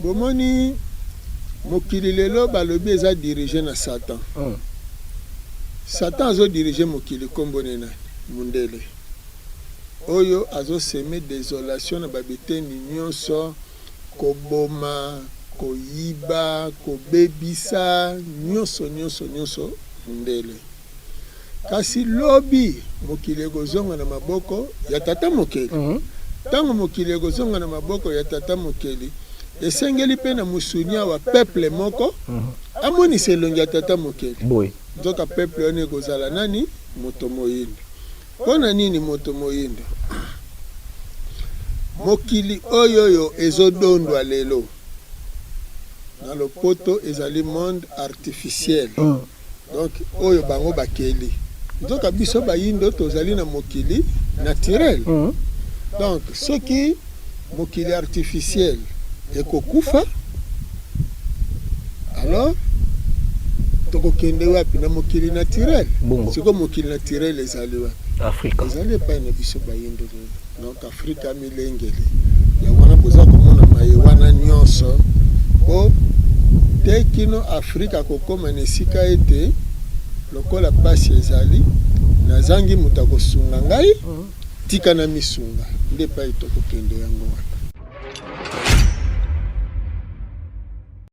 bomoni mokili lelo balobi eza dirigé na Satan. Satan azo dirigé mokili kombone na mundele. Oyo azo semer désolation na babiteni nyonso, koboma, koyiba, kobebisa, nyonso mundele. Kasi lobi mokili ekozonga na maboko ya tata mokeli. Tango mokili ekozonga na maboko ya tata mokeli, esengeli pe na musunia wa peuple moko, amoni selongi ya tata mokeli. Nzoka peuple one ekozala nani? Moto moyindo. Pona nini moto moyindo? Mokili oyo ezodondwa lelo. Na lopoto ezali monde artificiel. Donc oyo bango bakeli. Nzoka biso bayindo tozali na mokili naturel. Donc ce qui mokili artificiel ekokufa, alors tokokende wapi na mokili naturel? Siko mokili naturel ezali wapi? Afrika. Ezali pa na biso bayindo. Donc Afrika milengeli. Ya wana boza komona mayewana nyonso. Po tekino Afrika kokoma nesika ete lokola pasi ezali nazangi muta kosunga ngai tika na misunga nde pa itokokende yango.